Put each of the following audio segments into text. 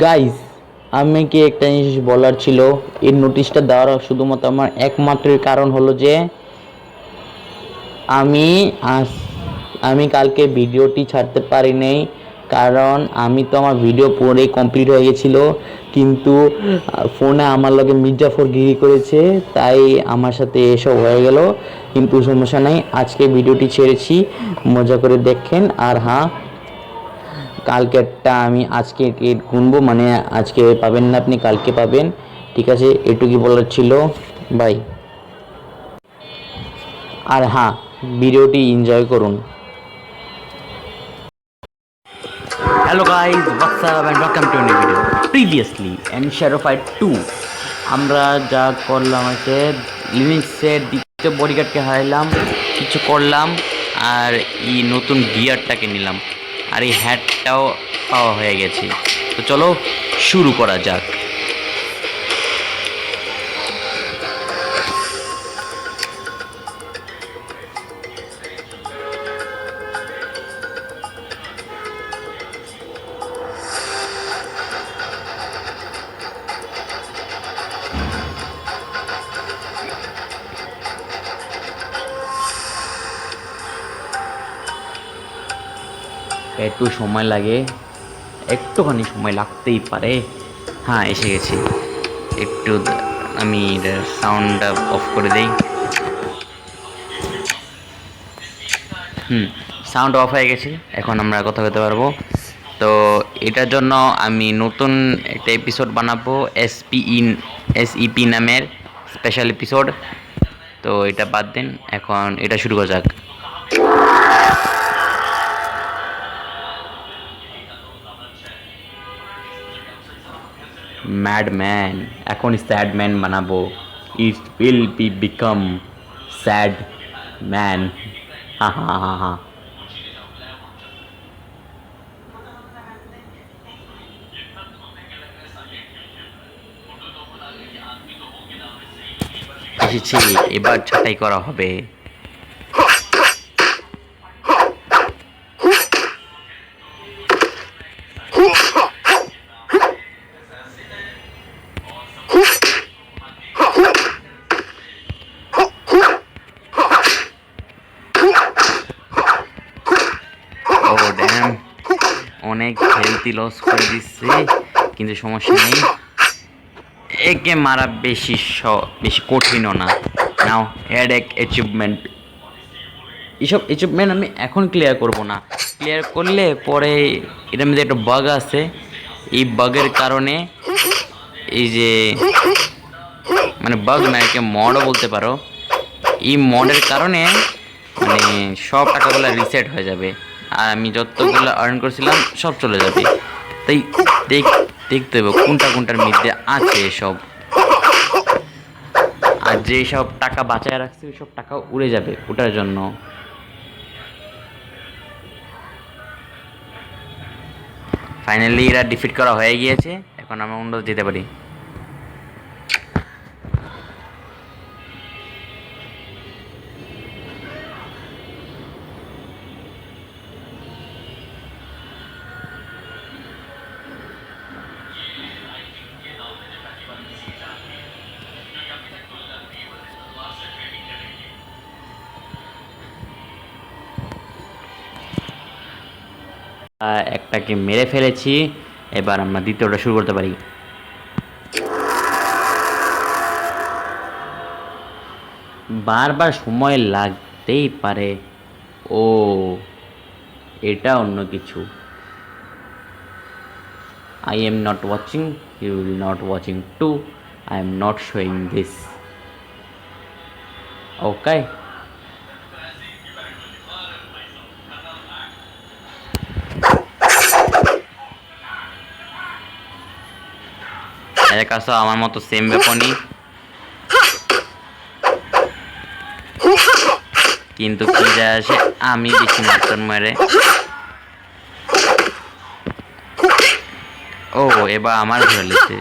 Guys, আমি কি একটা জিনিস বলার ছিল। এই নোটিশটা দেওয়ার শুধুমাত্র আমার একমাত্র কারণ হলো যে আমি আজ আমি কালকে ভিডিওটি ছাড়তে পারি নাই, কারণ আমি তো আমার ভিডিও পুরোই কমপ্লিট হয়ে গেছিলো, কিন্তু ফোনে আমার লগে মির্জাফরগিরি করেছে, তাই আমার সাথে এসব হয়ে গেল। কিন্তু সমস্যা নাই, আজকে ভিডিওটি ছেড়েছি, মজা করে দেখেন। আর হ্যাঁ, কালকেরটা আমি আজকে গুনবো, মানে আজকে পাবেন না আপনি, কালকে পাবেন। ঠিক আছে, এটুকুই বলার ছিল। বাই। আর হ্যাঁ, ভিডিওটি এনজয় করুন। Hello guys, what's up and welcome to new video. Previously and shadow fight 2 আমরা যা করলাম হচ্ছে লিনিক্সের দ্বিতীয় বডিগার্ডকে হারাইলাম, কিছু করলাম, আর এই নতুন গিয়ারটাকে নিলাম, আর এই হ্যাটটাও পাওয়া হয়ে গেছে। তো চলো শুরু করা যাক। একটু সময় লাগে, একটুখানি সময় লাগতেই পারে। হ্যাঁ, এসে গেছি। একটু আমি সাউন্ডটা অফ করে দিই। সাউন্ড অফ হয়ে গেছে, এখন আমরা কথা বলতে পারবো। তো এটার জন্য আমি নতুন একটা এপিসোড বানাবো, এসইপি নামের স্পেশাল এপিসোড। তো এটা বাদ দিন, এখন এটা শুরু করা যাক। ম্যাডম্যান, এখন স্যাড ম্যান বানাবো। It will be become sad man. হা হা হা হা। এসেছি, এবার ছাঁটাই করা হবে। ও ড্যাম, অনেক হেলথি লস করে দিচ্ছে, কিন্তু সমস্যা নেই, একে মারা বেশি কঠিনও না। নাও হেড এক অ্যাচিভমেন্ট। এইসব অ্যাচিভমেন্ট আমি এখন ক্লিয়ার করব না, ক্লিয়ার করলে পরে এটার মধ্যে একটা বাগ আছে। এই বাগের কারণে, এই যে মানে বাগ না, একে মডও বলতে পারো, এই মডের কারণে মানে সব টাকাগুলো রিসেট হয়ে যাবে, আর আমি যতগুলো আর্ন করছিলাম সব চলে যাবে। তাই দেখতে হবে কোনটার মধ্যে আছে এসব, আর যে সব টাকা বাঁচায় রাখছে ওই সব টাকা উড়ে যাবে ওটার জন্য। ফাইনালি এরা ডিফিট করা হয়ে গিয়েছে, এখন আমরা অন্য যেতে পারি। একটাকে মেরে ফেলেছি, এবার আমরা দ্বিতীয়টা শুরু করতে পারি। বারবার সময় লাগতেই পারে। ও, এটা অন্য কিছু। I am not watching, you will not watching too. I am not showing this. Okay. এর কাছে আমার মতো সেম ব্যাপারই, কিন্তু কি যায় আসে, আমি বেশি মারতাম মেরে। ও, এবার আমার ধরে লেছে।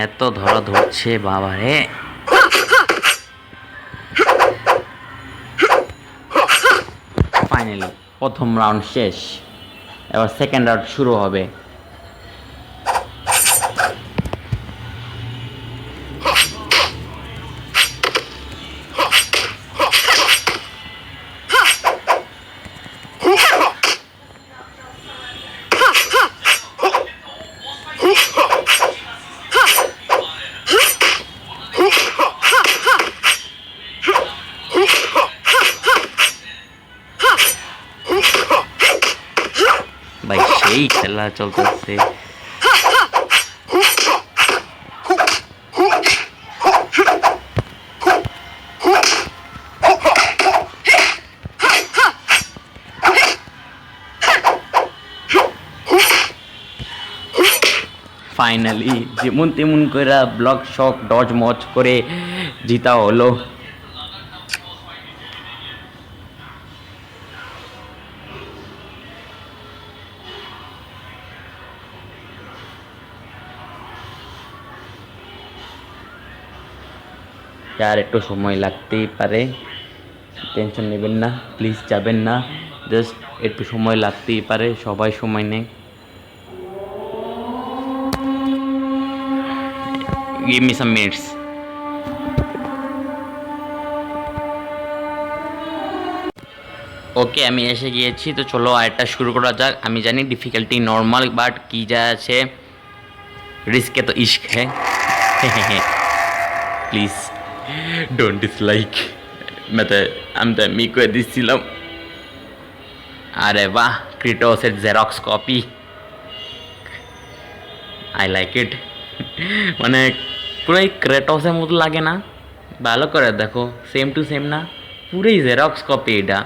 এত ধরা ধরছে বাবা রে। ফাইনালি প্রথম রাউন্ড শেষ, এবার সেকেন্ড রাউন্ড শুরু হবে। ভাই সেই খেলা চলতেছে। ফাইনালি যেমন তেমন করে ব্লক শক ডজ মচ করে জিতা হলো। আর একটু সময় লাগতেই পারে, টেনশন নেবেন না, প্লিজ যাবেন না, জাস্ট একটু সময় লাগতেই পারে, সবাই সময় নেই। Give me some minutes. ওকে আমি এসে গিয়েছি, তো চলো আরেকটা শুরু করা যাক। আমি জানি ডিফিকাল্টি নর্মাল, বাট কি যা আছে রিস্কে তো ইশক হ্যাঁ। প্লিজ ডোন্ট ডিসলাইক, আমি তো এমনি করে দিচ্ছিলাম। আরে বাহ, ক্রিটোসের xerox copy, I like it. মানে পুরোই ক্রেটোসের মতো লাগে না? ভালো করে দেখো, সেম টু সেম না, পুরোই জেরক্স কপি এটা।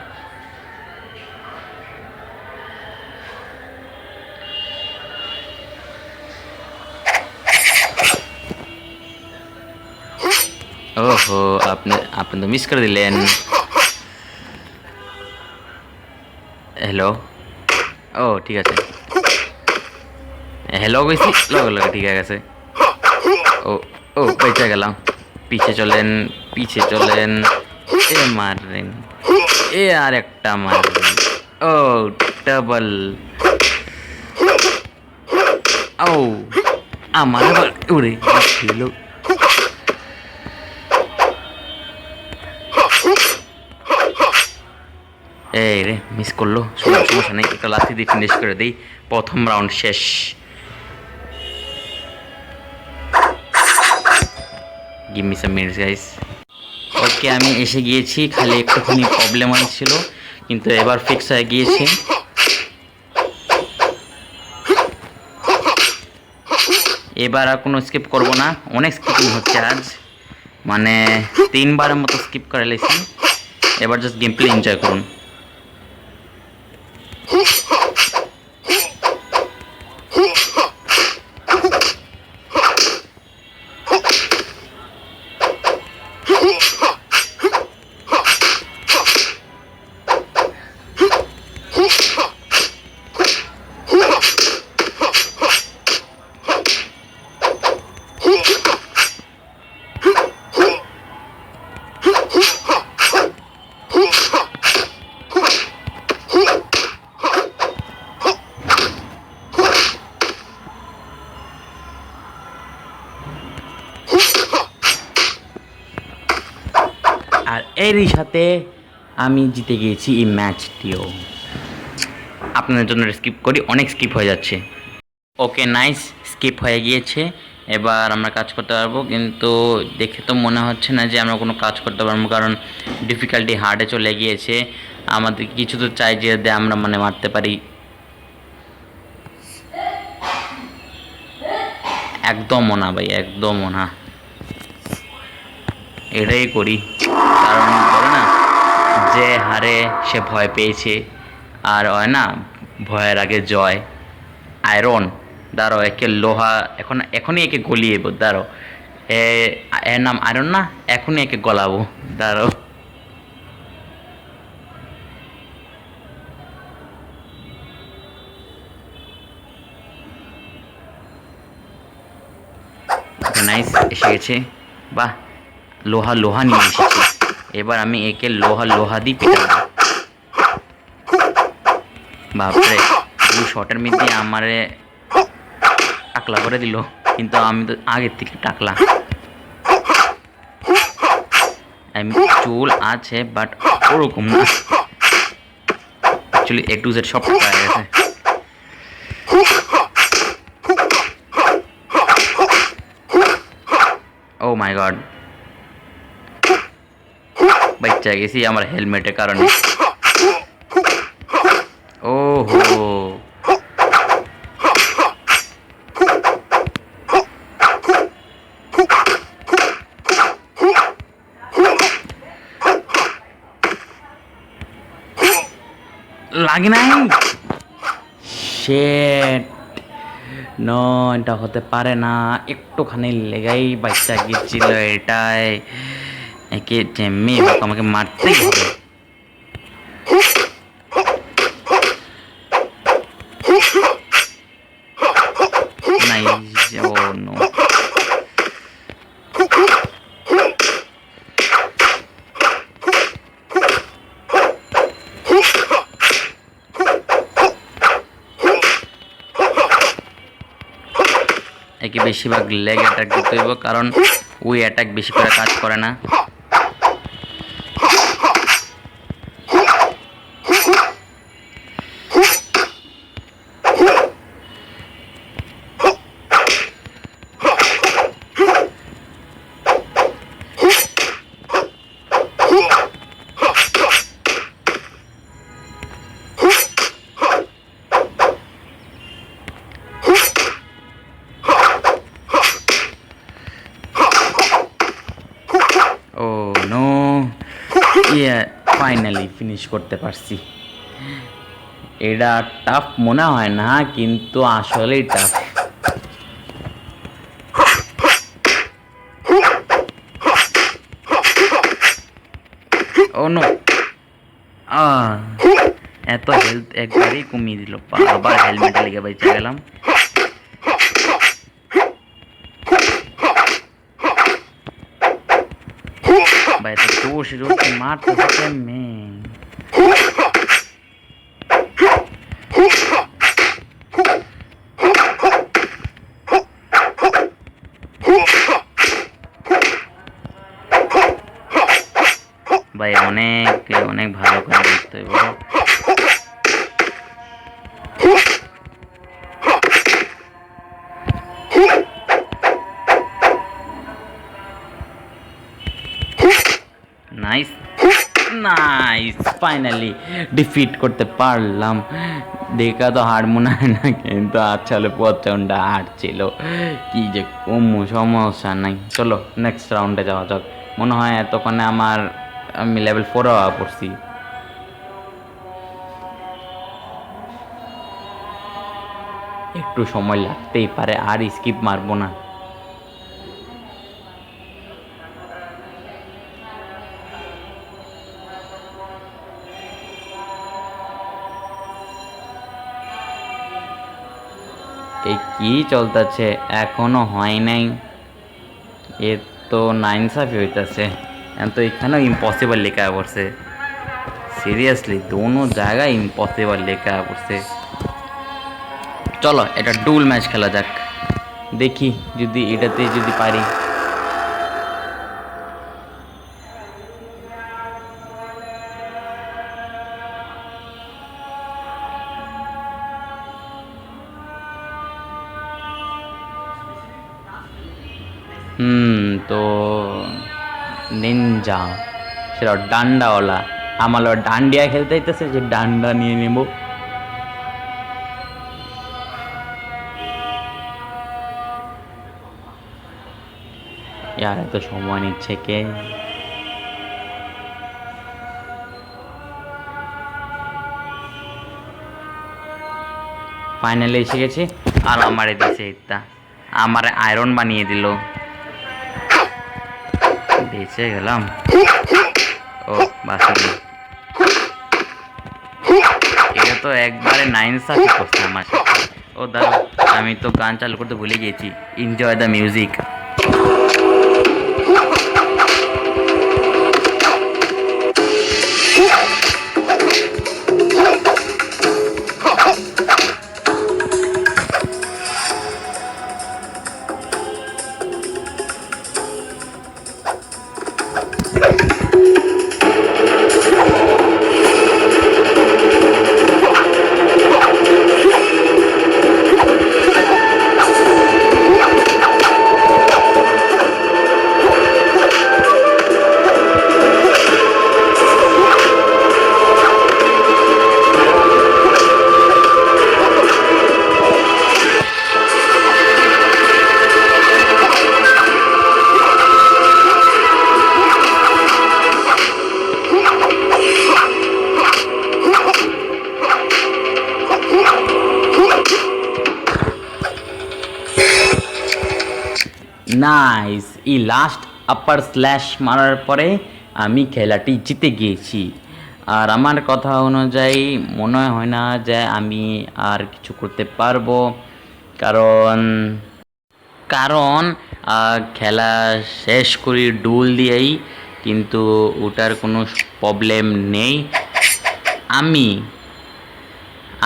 ওহো, আপনি তো মিস করে দিলেন। হ্যালো, ও ঠিক আছে, হ্যালো কইছি, লগে লগে ঠিক আছে। ও ও বেঁচে গেলাম। পিছে চলেন, পিছে চলেন। এ মারেন, এ আর একটা মারেন। O double. ও আমার আবার উড়ে ছিল। এই রে মিস করলো, সমস্যা নেই, একটা লাথি দিয়ে ফিনিশ করে দিই। প্রথম রাউন্ড শেষ। Give me some minutes guys. Okay আমি এসে গিয়েছি, খালি একটুখানি প্রবলেম হয়েছিল, কিন্তু এবার ফিক্স হয়ে গিয়েছে। এবার আর কোনো স্কিপ করবো না, অনেক স্কিপিং হচ্ছে আজ, মানে 3বারের মতো স্কিপ করে লেছি। এবার জাস্ট গেম প্লে এনজয় করুন। আর এরই সাথে আমি জিতে গিয়েছি এই ম্যাচটিও। আপনাদের জন্য স্কিপ করি, অনেক স্কিপ হয়ে যাচ্ছে। ওকে নাইস, স্কিপ হয়ে গিয়েছে। এবার আমরা কাজ করতে পারবো, কিন্তু দেখে তো মনে হচ্ছে না যে আমরা কোনো কাজ করতে পারবো, কারণ ডিফিকাল্টি হার্ডে চলে গিয়েছে। আমাদের কিছু তো চাই যে আমরা মানে মারতে পারি। একদমও না ভাই, একদমও না, এটাই করি। কারণ বলে না, যে হারে সে ভয় পেয়েছে, আর হয় না ভয়ের আগে জয়। আয়রন, দাঁড়ো একে লোহা, এখনই একে গলিয়ে দাঁড়ো। এর নাম আয়রন না, এখনই একে গলাবো, দাঁড়ো। ওকে নাইস, এসে গেছে। বাহ, লোহা লোহা নিয়ে এসেছে। এবার আমি একে লোহা লোহা দিয়ে পিটাবো। বাপরে, দুই শটের মধ্যে আমারে টাকলা করে দিল, কিন্তু আমি তো আগের থেকে টাকলা। আমি চুল আছে বাট ওরকম না, অ্যাকচুয়ালি A to Z সব টাকা গেছে। ও মাই গড, বাচ্চা গেছি আমার হেলমেটের কারণে। ওহো, লাগে নাই। শেট, নো, এটা হতে পারে না। একটুখানি লেগাই বাচ্চা গিয়েছিল এটাই। একে যেমনি হোক আমাকে মারতেই হবে। নাই, ও নো, একে বেশিরভাগ লেগ অ্যাটাক দিতে হইব, কারণ ওই অ্যাটাক বেশি করে কাজ করে না। ও নো, ফাইনালি ফিনিশ করতে পারছি। এটা টাফ মনে হয় না, কিন্তু আসলেই টাফ। ও নো, এত হেলথ একবারই কমিয়ে দিল, আবার হেলমেটে লেগে বেঁচে গেলাম। ভাই তো জোশ জোশ মারতেছে মেয়ে। ভাই অনেক অনেক ভালো করে দেখতে হইব। নাইস নাইস, ফাইনালি ডিফিট করতে পারলাম। দেখা তো হার মনে হয় না, কিন্তু আসলে প্রচণ্ড হার ছিল। কি যে কমু, সমস্যা নাই। চলো নেক্সট রাউন্ডে যাওয়া যাক। মনে হয় এতক্ষণে আমি লেভেল 4 হওয়া পড়ছি। একটু সময় লাগতেই পারে, আর স্কিপ মারবো না। এই কি চলতেছে, এখনো হয় নাই। এ তো নাইনসাফি হইতেছে। তো এখানেও ইম্পসিবল লেখা পড়ছে। সিরিয়াসলি দোনো জায়গায় ইম্পসিবল লেখা পড়ছে। চলো এটা ডুল ম্যাচ খেলা যাক, দেখি যদি এটাতে যদি পারি। তো নিনজা, সেটা ডান্ডাওয়ালা। আমার ডান্ডিয়া খেলতে চাইতেছে, যে ডান্ডা নিয়ে নেব। ইয়ার এত সময় নিচ্ছে কে? ফাইনালি এসে গেছি। আর আমারে দিছে এটা, আমারে আয়রন বানিয়ে দিল। বেঁচে গেলাম। ও বাসুদি, এটা তো একবারে নাইনসাফি করছে আমার সাথে। ও দাঁড়াও, আমি তো গান চালু করতে ভুলে গিয়েছি। Enjoy the music. নাইস, এই লাস্ট আপার স্ল্যাশ মারার পরে আমি খেলাটি জিতে গিয়েছি। আর আমার কথা অনুযায়ী মনে হয় না যে আমি আর কিছু করতে পারবো, কারণ কারণ খেলা শেষ করি ডুল দিয়েই, কিন্তু ওটার কোনো প্রবলেম নেই। আমি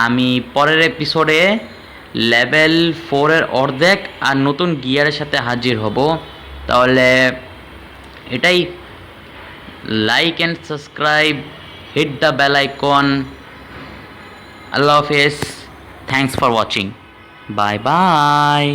আমি পরের এপিসোডে লেভেল 4-এর অর্ধেক আর নতুন গিয়ারের সাথে হাজির হব। তাহলে এটাই, like and subscribe, hit the bell icon. আল্লাহ হাফেজ, thanks for watching, bye by.